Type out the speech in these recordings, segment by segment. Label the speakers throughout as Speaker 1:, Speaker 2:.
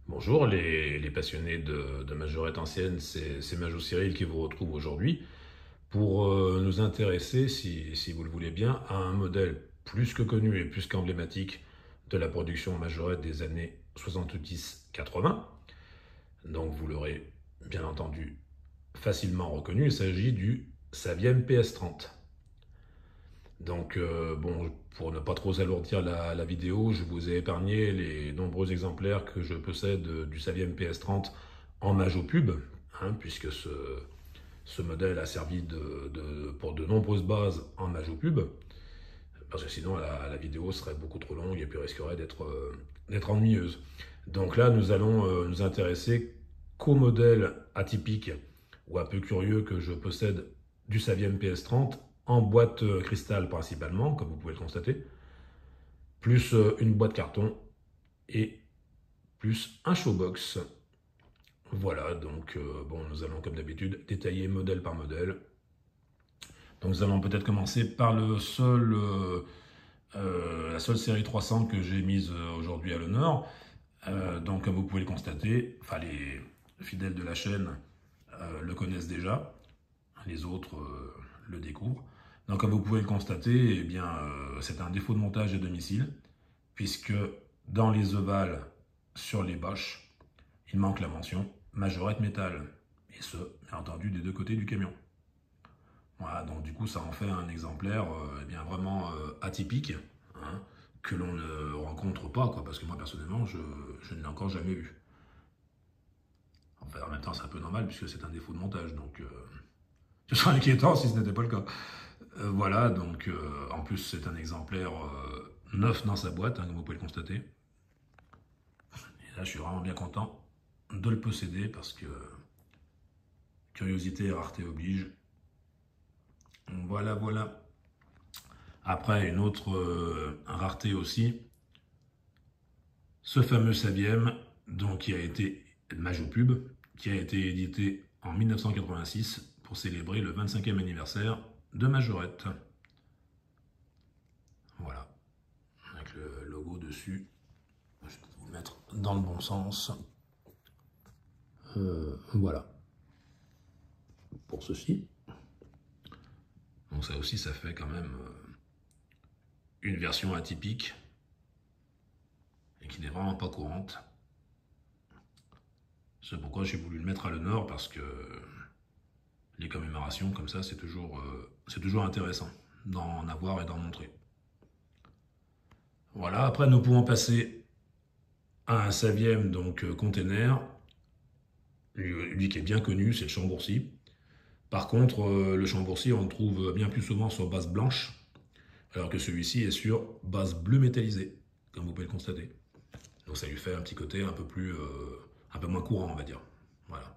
Speaker 1: Bonjour les passionnés de majorettes anciennes, c'est Majou Cyril qui vous retrouve aujourd'hui pour nous intéresser, si vous le voulez bien, à un modèle plus que connu et plus qu'emblématique de la production majorette des années 70-80. Donc vous l'aurez bien entendu facilement reconnu, il s'agit du Saviem PS30. Donc, bon, pour ne pas trop alourdir la vidéo, je vous ai épargné les nombreux exemplaires que je possède du Saviem PS30 en Majo Pub, hein, puisque ce modèle a servi pour de nombreuses bases en Majo Pub, parce que sinon la vidéo serait beaucoup trop longue et puis risquerait d'être ennuyeuse. Donc là, nous allons nous intéresser qu'au modèle atypique ou un peu curieux que je possède du Saviem PS30 en boîte cristal principalement, comme vous pouvez le constater, plus une boîte carton et plus un showbox. Voilà, donc bon, nous allons comme d'habitude détailler modèle par modèle. Donc nous allons peut-être commencer par la seule série 300 que j'ai mise aujourd'hui à l'honneur. Donc comme vous pouvez le constater, enfin les fidèles de la chaîne le connaissent déjà, les autres le découvrent. Donc comme vous pouvez le constater, eh bien, c'est un défaut de montage à domicile, puisque dans les ovales sur les bâches, il manque la mention majorette métal, et ce, bien entendu, des deux côtés du camion. Voilà, donc du coup ça en fait un exemplaire eh bien, vraiment atypique, hein, que l'on ne rencontre pas, quoi, parce que moi personnellement je ne l'ai encore jamais vu. Enfin, en même temps c'est un peu normal puisque c'est un défaut de montage, donc ce serait inquiétant si ce n'était pas le cas. Voilà, donc en plus c'est un exemplaire neuf dans sa boîte, hein, comme vous pouvez le constater. Et là je suis vraiment bien content de le posséder parce que curiosité et rareté oblige. Voilà, voilà. Après, une autre rareté aussi, ce fameux Saviem, donc qui a été Majo Pub, qui a été édité en 1986 pour célébrer le 25e anniversaire de Majorette. Voilà, avec le logo dessus. Je vais vous le mettre dans le bon sens. Voilà, pour ceci. Donc ça aussi, ça fait quand même une version atypique et qui n'est vraiment pas courante. C'est pourquoi j'ai voulu le mettre à l'honneur, parce que les commémorations comme ça, c'est toujours intéressant d'en avoir et d'en montrer. Voilà, après nous pouvons passer à un Saviem, donc container. Lui qui est bien connu, c'est le Chambourcy. Par contre, le Chambourcy, on le trouve bien plus souvent sur base blanche, alors que celui-ci est sur base bleue métallisée, comme vous pouvez le constater. Donc ça lui fait un petit côté un peu moins courant, on va dire. Voilà.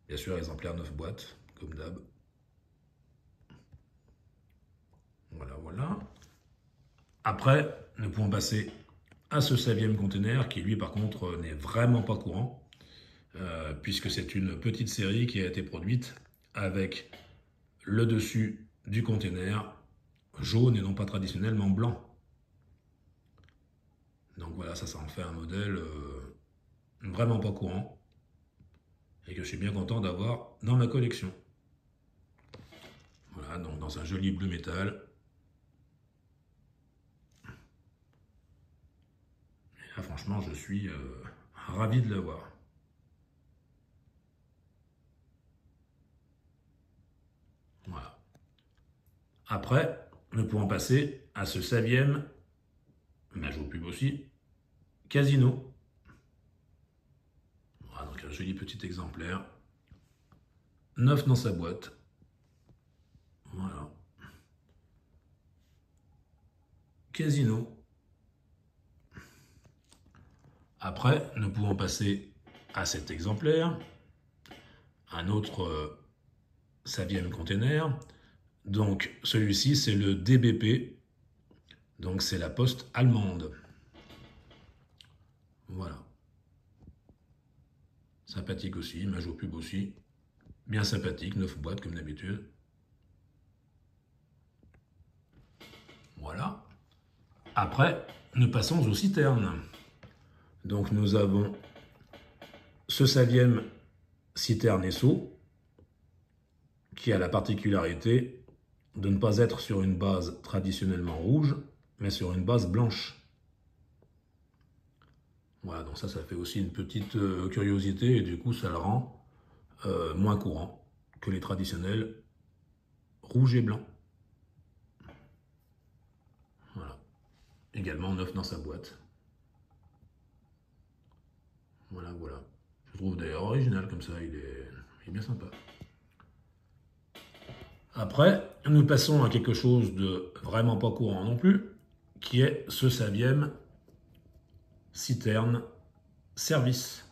Speaker 1: Bien sûr, exemplaire 9 boîtes, comme d'hab. Voilà, voilà. Après, nous pouvons passer à ce Saviem container qui, lui, par contre, n'est vraiment pas courant, puisque c'est une petite série qui a été produite avec le dessus du container jaune et non pas traditionnellement blanc. Donc voilà, ça en fait un modèle vraiment pas courant et que je suis bien content d'avoir dans ma collection. Voilà, donc dans un joli bleu métal. Et là, franchement, je suis ravi de l'avoir. Voilà. Après, nous pouvons passer à ce Saviem, Majo Pub aussi, Casino. Voilà, donc un joli petit exemplaire. Neuf dans sa boîte. Voilà. Casino. Après, nous pouvons passer à cet exemplaire. Un autre Saviem container. Donc celui-ci c'est le DBP. Donc c'est la poste allemande. Voilà. Sympathique aussi, Majo Pub aussi. Bien sympathique, 9 boîtes comme d'habitude. Voilà. Après, nous passons aux citernes. Donc nous avons ce Saviem citerne Esso qui a la particularité de ne pas être sur une base traditionnellement rouge, mais sur une base blanche. Voilà, donc ça fait aussi une petite curiosité et du coup ça le rend moins courant que les traditionnels rouge et blanc. Voilà. Également neuf dans sa boîte. Voilà, voilà. Je trouve d'ailleurs original comme ça, il est bien sympa. Après, nous passons à quelque chose de vraiment pas courant non plus, qui est ce Saviem citerne service.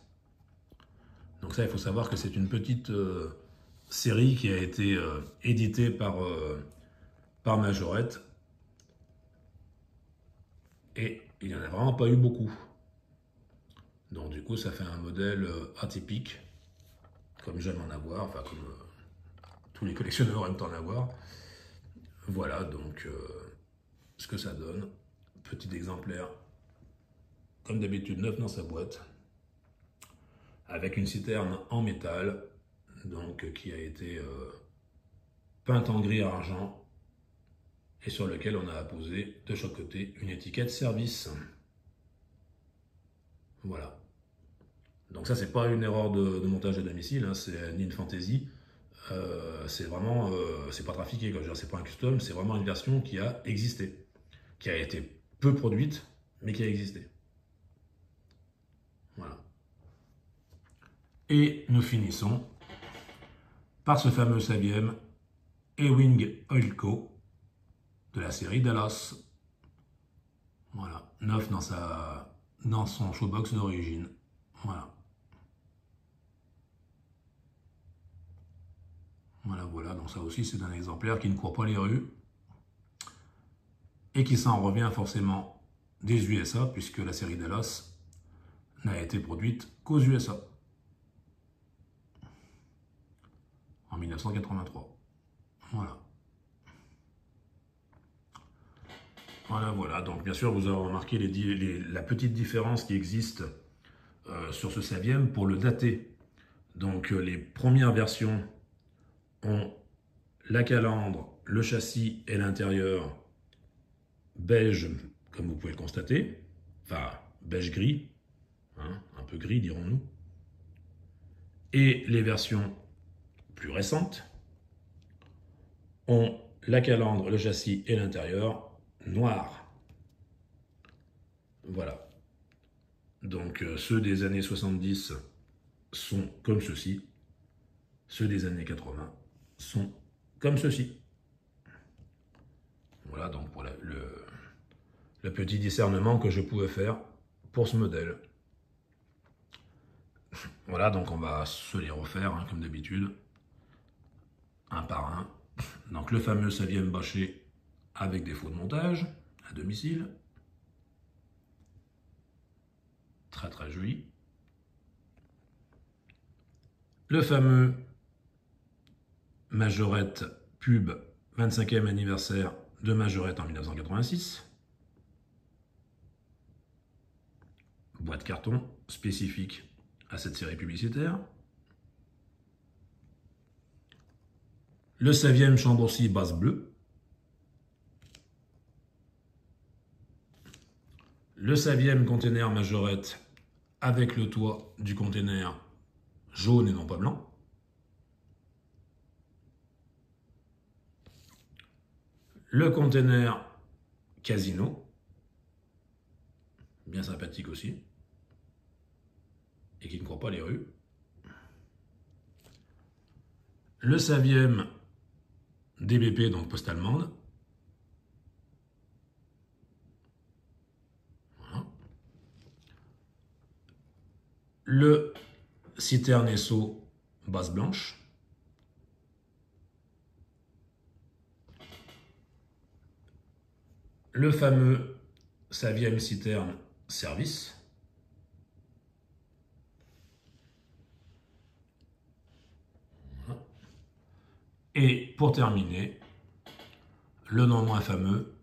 Speaker 1: Donc ça, il faut savoir que c'est une petite série qui a été éditée par Majorette. Et il n'y en a vraiment pas eu beaucoup. Donc du coup, ça fait un modèle atypique, comme j'aime en avoir, enfin comme tous les collectionneurs aiment en avoir. Voilà donc ce que ça donne. Petit exemplaire, comme d'habitude, neuf dans sa boîte, avec une citerne en métal, donc qui a été peinte en gris argent, et sur lequel on a apposé de chaque côté une étiquette service. Voilà. Donc ça, c'est pas une erreur de montage à domicile, hein, c'est ni une fantaisie. C'est vraiment, c'est pas trafiqué, c'est pas un custom, c'est vraiment une version qui a existé, qui a été peu produite, mais qui a existé. Voilà. Et nous finissons par ce fameux Saviem Ewing Oil Co. de la série Dallas. Voilà, neuf dans son showbox d'origine. Voilà. Voilà, voilà, donc ça aussi c'est un exemplaire qui ne court pas les rues et qui s'en revient forcément des USA puisque la série Dallas n'a été produite qu'aux USA en 1983. Voilà. Voilà, voilà, donc bien sûr vous avez remarqué la petite différence qui existe sur ce Saviem pour le dater. Donc les premières versions ont la calandre, le châssis et l'intérieur beige, comme vous pouvez le constater, enfin beige-gris, hein, un peu gris dirons-nous. Et les versions plus récentes ont la calandre, le châssis et l'intérieur noir. Voilà. Donc ceux des années 70 sont comme ceci, ceux des années 80 sont comme ceci. Voilà donc pour le petit discernement que je pouvais faire pour ce modèle. Voilà, donc on va se les refaire hein, comme d'habitude, un par un. Donc le fameux Saviem bâché avec défaut de montage à domicile. Très très joli. Le fameux Majorette Pub 25e anniversaire de Majorette en 1986. Boîte carton spécifique à cette série publicitaire. Le Saviem Chambourcy base bleue. Le Saviem container Majorette avec le toit du container jaune et non pas blanc. Le container Casino, bien sympathique aussi, et qui ne court pas les rues. Le Saviem DBP, donc poste allemande. Voilà. Le citerne Esso base blanche. Le fameux Saviem citerne service. Voilà. Et pour terminer, le non moins fameux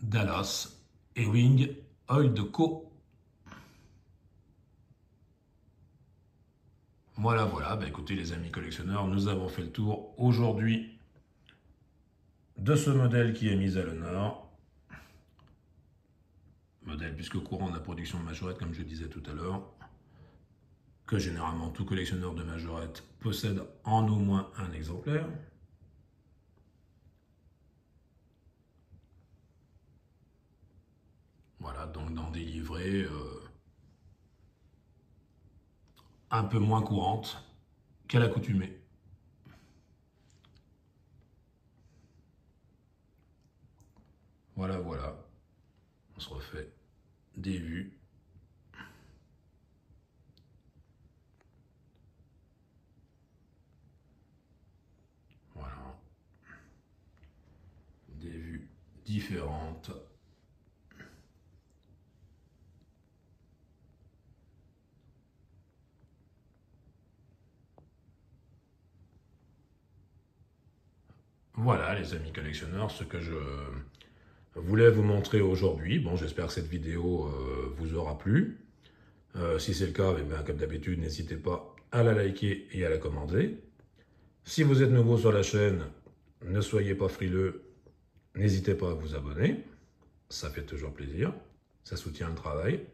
Speaker 1: Dallas Ewing Oil Co. Voilà, voilà, bah écoutez les amis collectionneurs, nous avons fait le tour aujourd'hui de ce modèle qui est mis à l'honneur. Modèle puisque courant de la production de majorettes, comme je disais tout à l'heure, que généralement tout collectionneur de majorettes possède en au moins un exemplaire. Voilà, donc dans des livrées un peu moins courantes qu'à l'accoutumée. Voilà, voilà, on se refait des vues. Voilà, des vues différentes. Voilà les amis collectionneurs, ce que je voulais vous montrer aujourd'hui. Bon, j'espère que cette vidéo vous aura plu. Si c'est le cas, eh bien, comme d'habitude, n'hésitez pas à la liker et à la commenter. Si vous êtes nouveau sur la chaîne, ne soyez pas frileux, n'hésitez pas à vous abonner. Ça fait toujours plaisir, ça soutient le travail.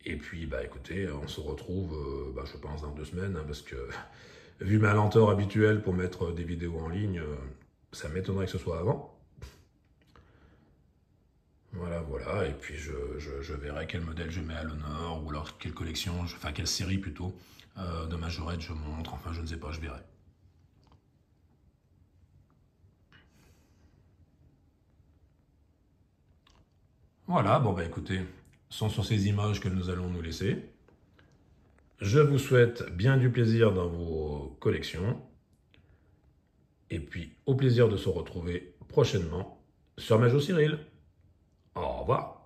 Speaker 1: Et puis, bah écoutez, on se retrouve, je pense, dans 2 semaines, hein, parce que vu ma lenteur habituelle pour mettre des vidéos en ligne, ça m'étonnerait que ce soit avant. Voilà, voilà, et puis je verrai quel modèle je mets à l'honneur, ou alors quelle collection, enfin quelle série plutôt, de majorettes je montre, enfin je ne sais pas, je verrai. Voilà, bon bah écoutez, sont sur ces images que nous allons nous laisser. Je vous souhaite bien du plaisir dans vos collections, et puis au plaisir de se retrouver prochainement sur Majo Cyril. Au revoir.